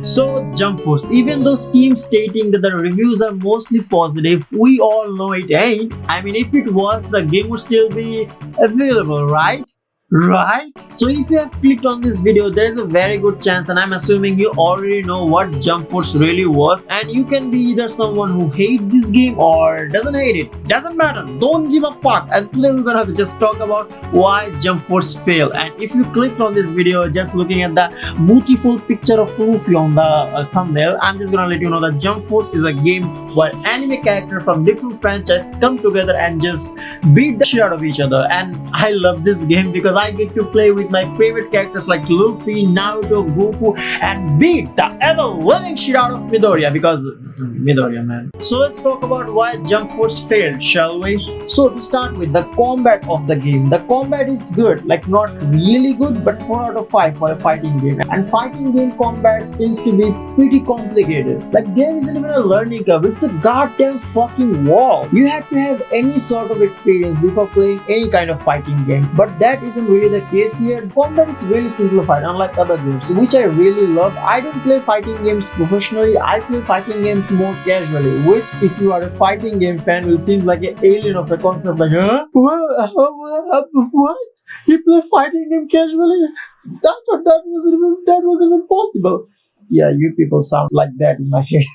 So, Jump Force, even though Steam stating that the reviews are mostly positive, we all know it ain't. I mean, if it was, the game would still be available, right? Right? So if you have clicked on this video, there is a very good chance, and I'm assuming you already know what Jump Force really was, and you can be either someone who hates this game or doesn't hate it. Doesn't matter. Don't give a fuck. And today we're gonna just talk about why Jump Force failed. And if you clicked on this video just looking at the beautiful picture of Luffy on the thumbnail, I'm just gonna let you know that Jump Force is a game where anime characters from different franchises come together and just beat the shit out of each other. And I love this game because I get to play with my favorite characters like Luffy, Naruto, Goku, and beat the ever living shit out of Midoriya, because Midoriya, man. So let's talk about why Jump Force failed, shall we? So to start with, the combat of the game. The combat is good, like not really good, but 4 out of 5 for a fighting game. And fighting game combat tends to be pretty complicated. Like there isn't even a learning curve. It's a goddamn fucking wall. You have to have any sort of experience before playing any kind of fighting game. But that isn't really the case here. Combat is really simplified, unlike other games, which I really love. I don't play fighting games professionally. I play fighting games more casually, which if you are a fighting game fan will seem like an alien of a concept, like what? You play fighting game casually? That wasn't even possible. Yeah, you people sound like that in my head.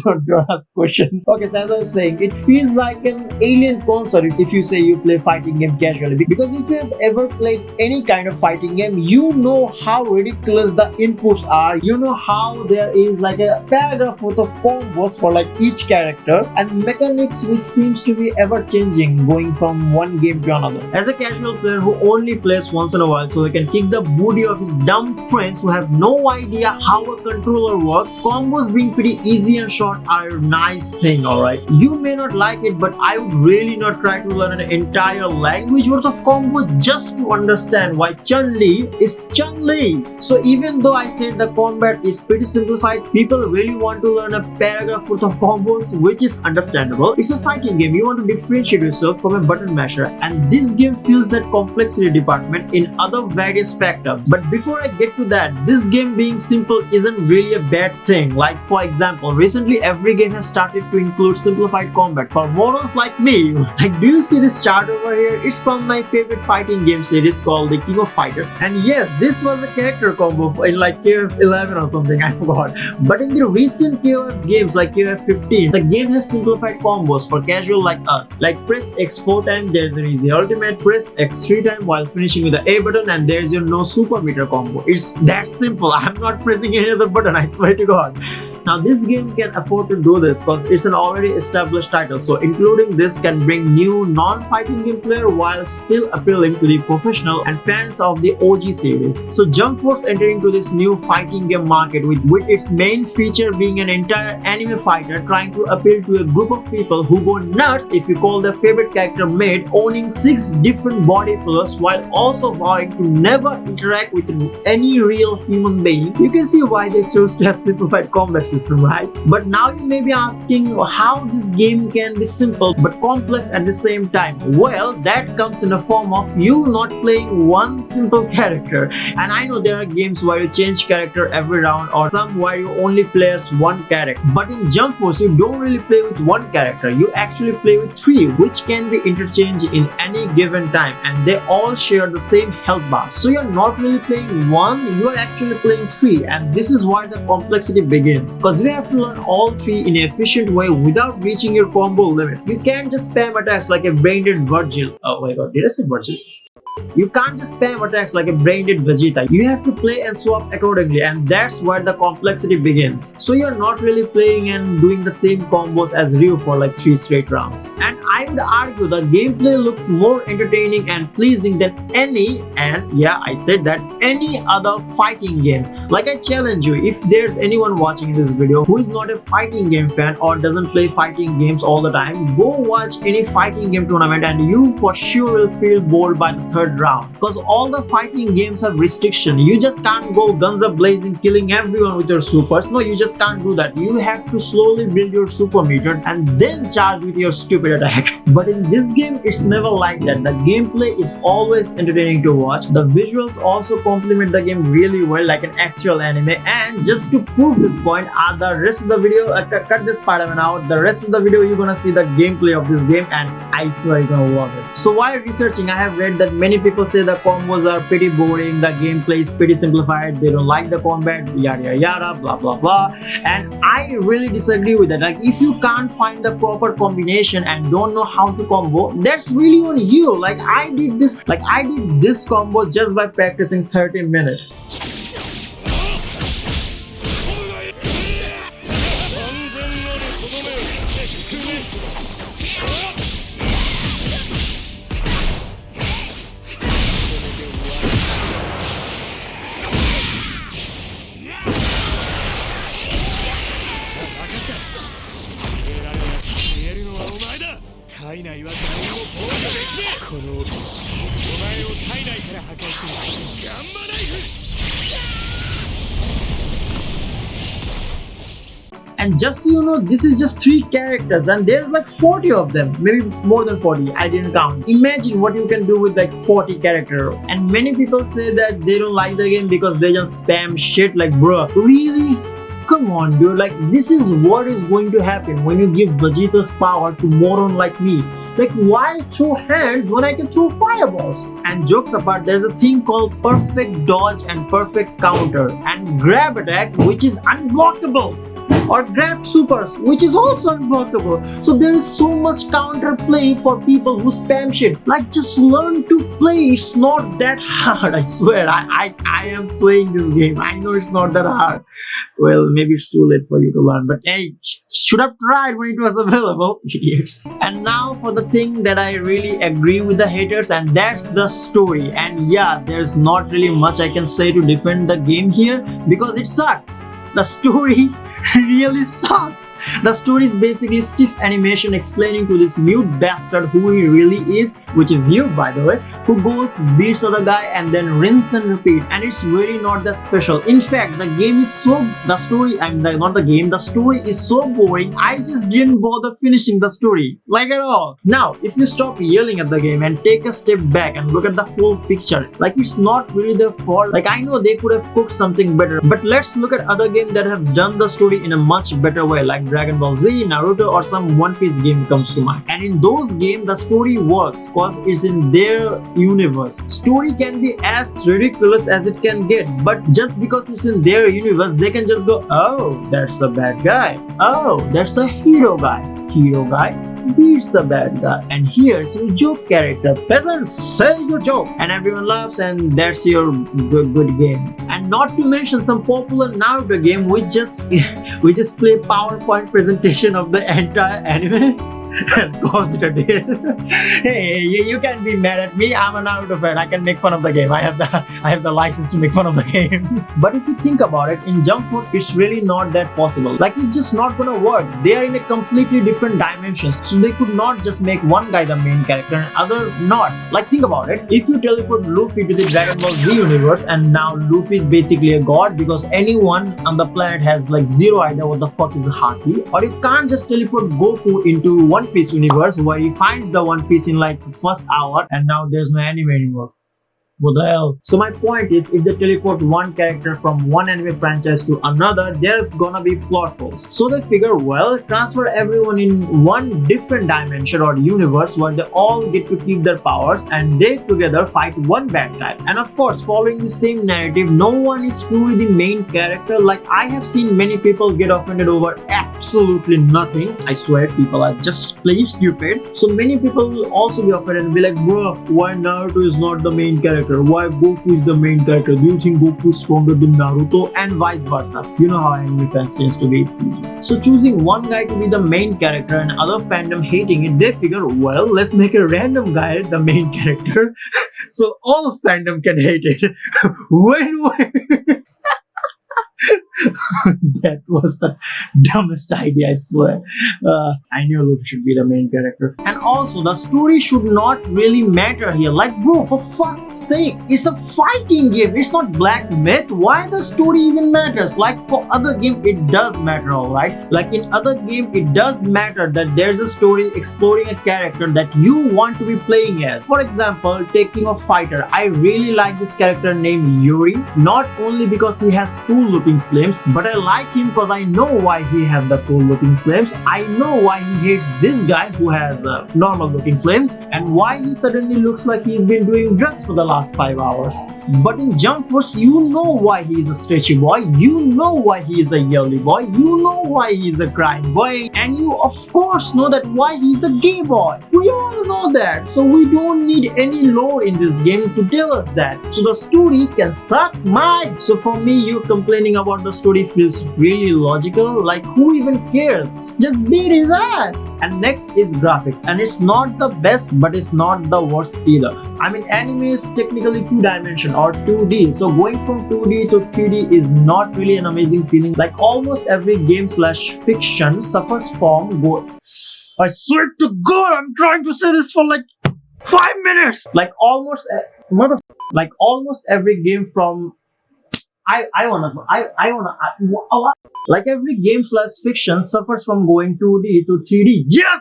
don't ask questions. Okay, so as I was saying, it feels like an alien concept if you say you play fighting game casually, because if you have ever played any kind of fighting game, you know how ridiculous the inputs are. You know how there is like a paragraph worth of combos for like each character, and mechanics which seems to be ever changing, going from one game to another. As a casual player who only plays once in a while so he can kick the booty of his dumb friends who have no idea how a controller works, combos being pretty easy and short are a nice thing, alright? You may not like it, but I would really not try to learn an entire language worth of combo just to understand why Chun-Li is Chun-Li. So even though I said the combat is pretty simplified, people really want to learn a paragraph worth of combos, which is understandable. It's a fighting game. You want to differentiate yourself from a button masher, and this game feels that complexity department in other various factors. But before I get to that, this game being simple isn't really a bad thing. Like for example, recently every game has started to include simplified combat for morons like me. Like, do you see this chart over here? It's from my favorite fighting game series called the King of Fighters, and yes, this was a character combo in like KOF 11 or something, I forgot. But in the recent KOF games like KOF 15, the game has simplified combos for casual like us. Like press X 4 times, there's an easy ultimate, press X 3 times while finishing with the A button, and there's your no super meter combo. It's that simple. I'm not pressing any other button, I swear to God. Now this game can afford to do this because it's an already established title, so including this can bring new non-fighting game player while still appealing to the professional and fans of the OG series. So Jump Force entering into this new fighting game market with its main feature being an entire anime fighter trying to appeal to a group of people who go nuts if you call their favorite character maid, owning 6 different body fillers while also vowing to never interact with any real human being. You can see why they chose to have simplified combat system, right? But now you may be asking how this game can be simple but complex at the same time. Well, that comes in the form of you not playing one simple character. And I know there are games where you change character every round, or some where you only play as one character. But in Jump Force, you don't really play with one character. You actually play with 3, which can be interchanged in any given time, and they all share the same health bar. So you're not really playing one, you are actually playing 3, and this is where the complexity begins. Because you have to learn all 3 in an efficient way without reaching your combo limit. You can't just spam attacks like a brain-dead Virgil. Oh my god, did I say Virgil? You can't just spam attacks like a brain-dead Vegeta. You have to play and swap accordingly, and that's where the complexity begins. So you're not really playing and doing the same combos as Ryu for like 3 straight rounds. And I would argue the gameplay looks more entertaining and pleasing than any, and yeah, I said that, any other fighting game. Like, I challenge you, if there's anyone watching this video who is not a fighting game fan or doesn't play fighting games all the time, go watch any fighting game tournament and you for sure will feel bored by the third third round. Because all the fighting games have restriction. You just can't go guns a blazing, killing everyone with your supers. No, you just can't do that. You have to slowly build your super meter and then charge with your stupid attack. But in this game, it's never like that. The gameplay is always entertaining to watch. The visuals also complement the game really well, like an actual anime. And just to prove this point, the rest of the video, cut this part out. The rest of the video, you're gonna see the gameplay of this game, and I swear you're gonna love it. So while researching, I have read that many people say the combos are pretty boring, the gameplay is pretty simplified, they don't like the combat, yada yada yada, blah blah blah. And I really disagree with that. Like, if you can't find the proper combination and don't know how to combo, that's really on you. Like I did this combo just by practicing 30 minutes. And just so you know, this is just 3 characters and there's like 40 of them, maybe more than 40, I didn't count. Imagine what you can do with like 40 characters. And many people say that they don't like the game because they just spam shit. Like, bro, really? Come on, dude. Like, this is what is going to happen when you give Vegeta's power to moron like me. Like, why throw hands when I can throw fireballs? And jokes apart, there's a thing called perfect dodge and perfect counter, and grab attack, which is unblockable, or grab supers, which is also unblockable. So there is so much counter play for people who spam shit. Like, just learn to play. It's not that hard. I swear. I am playing this game. I know it's not that hard. Well, maybe it's too late for you to learn, but hey, should have tried when it was available, idiots. And now for the thing that I really agree with the haters, and that's the story. And yeah, there's not really much I can say to defend the game here because it sucks. The story really sucks. The story is basically stiff animation explaining to this mute bastard who he really is, which is you, by the way, who goes, beats other guy and then rinse and repeat. And it's really not that special. In fact, the game is so, the story, the story is so boring, I just didn't bother finishing the story, like at all. Now, if you stop yelling at the game and take a step back and look at the whole picture, like, it's not really their fault. Like, I know they could have cooked something better, but let's look at other games that have done the story in a much better way, like Dragon Ball Z, Naruto, or some One Piece game comes to mind. And in those games, the story works because it's in their universe. Story can be as ridiculous as it can get, but just because it's in their universe, they can just go, oh, that's a bad guy. Oh, that's a hero guy. Hero guy beats the bad guy, and here's your joke character. Peasants, say your joke, and everyone laughs, and that's your good game. And not to mention some popular Naruto game which just play PowerPoint presentation of the entire anime and calls it a day. Hey, you can be mad at me. I'm a Naruto fan. I can make fun of the game. I have the license to make fun of the game. But if you think about it, in Jump Force, it's really not that possible. Like, it's just not gonna work. They are in a completely different dimensions. So they could not just make one guy the main character and other not. Like, think about it. If you teleport Luffy to the Dragon Ball Z universe, and now Luffy is basically a god because anyone on the planet has like zero idea what the fuck is a haki. Or you can't just teleport Goku into One Piece universe where he finds the One Piece in like the first hour, and now there's no anime anymore. What the hell? So my point is, if they teleport one character from one anime franchise to another, there's gonna be plot holes. So they figure, well, transfer everyone in one different dimension or universe where they all get to keep their powers and they together fight one bad guy. And of course, following the same narrative, no one is truly the main character. Like, I have seen many people get offended over absolutely nothing. I swear, people are just plain stupid. So many people will also be offended and be like, bro, why Naruto is not the main character? Why Goku is the main character? Do you think Goku is stronger than Naruto? And vice versa. You know how anime fans tends to be. So choosing one guy to be the main character and other fandom hating it, they figure, well, let's make a random guy the main character so all of fandom can hate it. Wait. That was the dumbest idea, I swear. I knew Luffy should be the main character. And also, the story should not really matter here. Like, bro, for fuck's sake, it's a fighting game. It's not Black Myth. Why the story even matters? Like, for other game, it does matter, alright? Like, in other game, it does matter that there's a story exploring a character that you want to be playing as. For example, taking a fighter. I really like this character named Yuri. Not only because he has cool looking flames, but I like him because I know why he has the cool looking flames. I know why he hates this guy who has normal looking flames, and why he suddenly looks like he's been doing drugs for the last 5 hours. But in Jump Force, you know why he is a stretchy boy, you know why he is a yelly boy, you know why he is a crying boy, and you of course know that why he's a gay boy. We all know that, so we don't need any lore in this game to tell us that. So the story can suck my. So for me, you complaining about the story feels really logical. Like, who even cares? Just beat his ass. And next is graphics, and it's not the best, but it's not the worst either. I mean, anime is technically two-dimensional or 2D, so going from 2D to 3D is not really an amazing feeling. Like, almost every game slash fiction suffers from I swear to God, I'm trying to say this for like 5 minutes. Like almost every game from I wanna like every game slash fiction suffers from going 2D to 3D. Yes.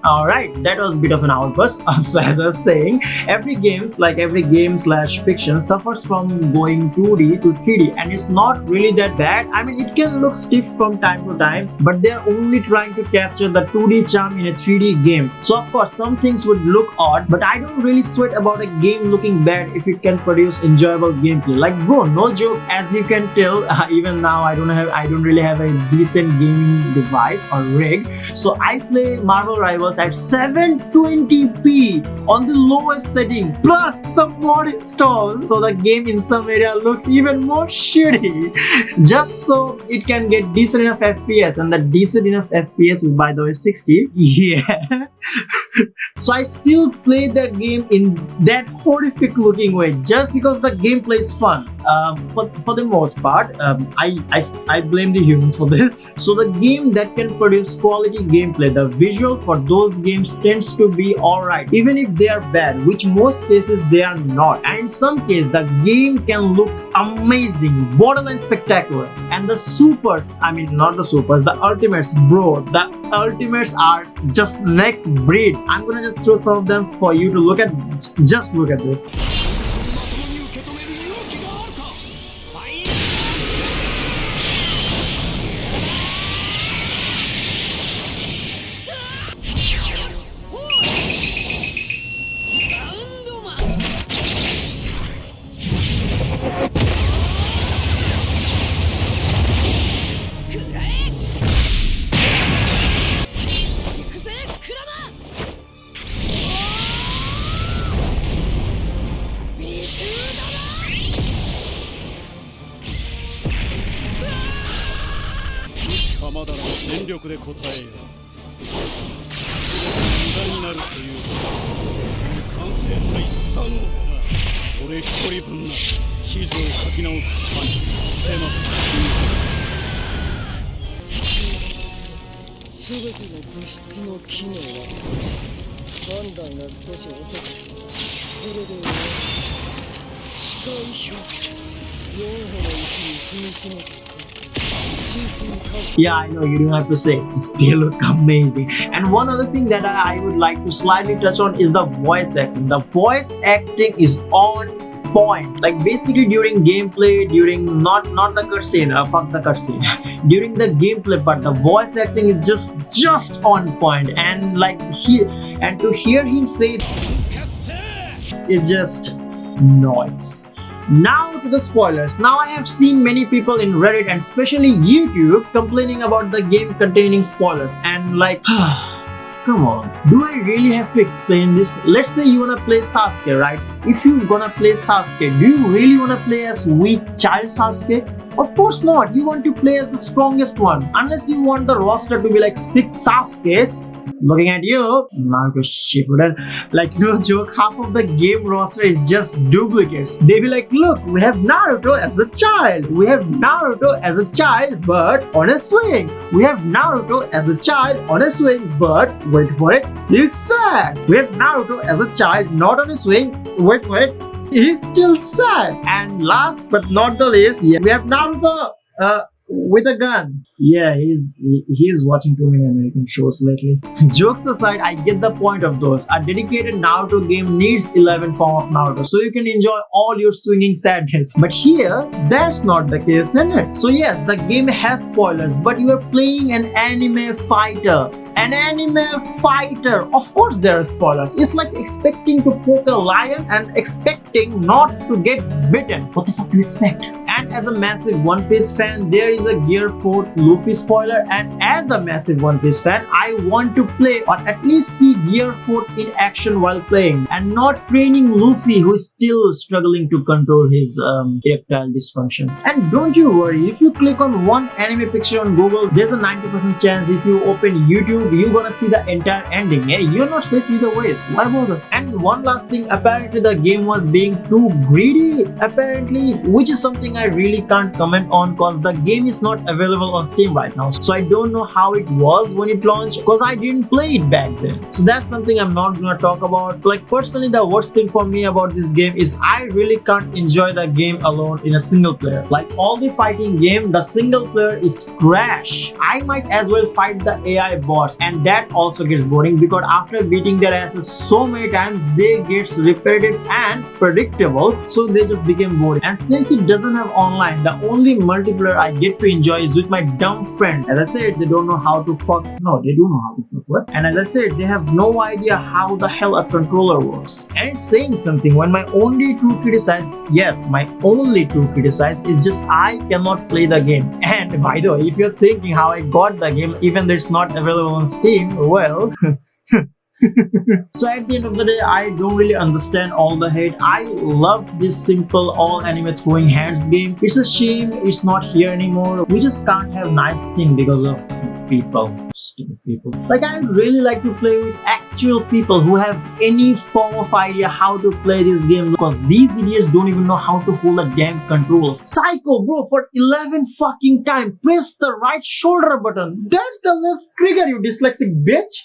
Alright, that was a bit of an outburst. So as I was saying, every game slash fiction suffers from going 2D to 3D, and it's not really that bad. I mean, it can look stiff from time to time, but they're only trying to capture the 2D charm in a 3D game. So of course, some things would look odd, but I don't really sweat about a game looking bad if it can produce enjoyable gameplay. Like, bro, no joke. As you can tell, even now I don't really have a decent gaming device or rig, so I play Marvel Rivals at 720p on the lowest setting, plus some mod installed, so the game in some area looks even more shitty, just so it can get decent enough FPS, and the decent enough FPS is, by the way, 60. Yeah. So I still play that game in that horrific looking way just because the gameplay is fun. For the most part, I blame the humans for this. So the game that can produce quality gameplay, the visual for those games tends to be alright, even if they are bad, which most cases they are not. And in some cases, the game can look amazing, borderline spectacular. And the supers, I mean not the supers, the ultimates, bro, the ultimates are just next breed. I'm gonna just throw some of them for you to look at. Just look at this. まだら全力で答えよ。無駄になるという完成体3の俺一人分の地図を書き直す間に迫ってすべての物質の機能は判断が少し遅くそれで視界表記4歩の域に踏みしめて Yeah, I know you don't have to say. They look amazing. And one other thing that I would like to slightly touch on is the voice acting. The voice acting is on point. Like basically during gameplay, during not the cutscene, fuck the cutscene. During the gameplay part, the voice acting is just on point. And like to hear him say is just noise. Now to the spoilers. Now I have seen many people in Reddit and especially YouTube complaining about the game containing spoilers, and like come on, do I really have to explain this? Let's say you wanna play Sasuke, right? If you're gonna play Sasuke, do you really wanna play as weak child Sasuke? Of course not. You want to play as the strongest one. Unless you want the roster to be like 6 Sasukes, Looking at you, Naruto Shippuden. Like, no joke, half of the game roster is just duplicates. They be like, look, we have Naruto as a child. We have Naruto as a child, but on a swing. We have Naruto as a child on a swing, but wait for it, he's sad. We have Naruto as a child not on a swing. Wait for it, he's still sad. And last but not the least, yeah, we have Naruto with a gun. Yeah, he's watching too many American shows lately. Jokes aside, I get the point of those. A dedicated Naruto game needs 11 form of Naruto, so you can enjoy all your swinging sadness. But here, that's not the case, isn't it? So yes, the game has spoilers, but you are playing an anime fighter. An anime fighter. Of course there are spoilers. It's like expecting to poke a lion and expecting not to get bitten. What the fuck do you expect? And as a massive One Piece fan, there is a Gear 4 Luffy spoiler, and as a massive One Piece fan, I want to play or at least see Gear 4 in action while playing and not training Luffy who is still struggling to control his erectile dysfunction. And don't you worry, if you click on one anime picture on Google, there's a 90% chance if you open YouTube, you're gonna see the entire ending. Hey, you're not safe either ways. Why bother? And one last thing, apparently the game was being too greedy, apparently, which is something I really can't comment on because the game is not available on Steam right now. So I don't know how it was when it launched because I didn't play it back then. So that's something I'm not gonna talk about. Like personally, the worst thing for me about this game is I really can't enjoy the game alone in a single player. Like all the fighting game, the single player is trash. I might as well fight the AI boss, and that also gets boring because after beating their asses so many times, they get repetitive and predictable, so they just became boring. And since it doesn't have online, the only multiplayer I get to enjoy is with my dumb friend. As I said, they don't know how to fuck. No, they do know how to fuck. What? And as I said, they have no idea how the hell a controller works. And it's saying something when my only true criticize, yes, my only true criticize is just I cannot play the game. And by the way, if you're thinking how I got the game, even though it's not available on Steam, well. So at the end of the day, I don't really understand all the hate. I love this simple all anime throwing hands game. It's a shame it's not here anymore. We just can't have nice thing because of people. Stupid people. Like I really like to play with actual people who have any form of idea how to play this game, because these idiots don't even know how to hold a damn controller. Psycho bro, for 11 fucking time, press the right shoulder button. That's the left trigger, you dyslexic bitch.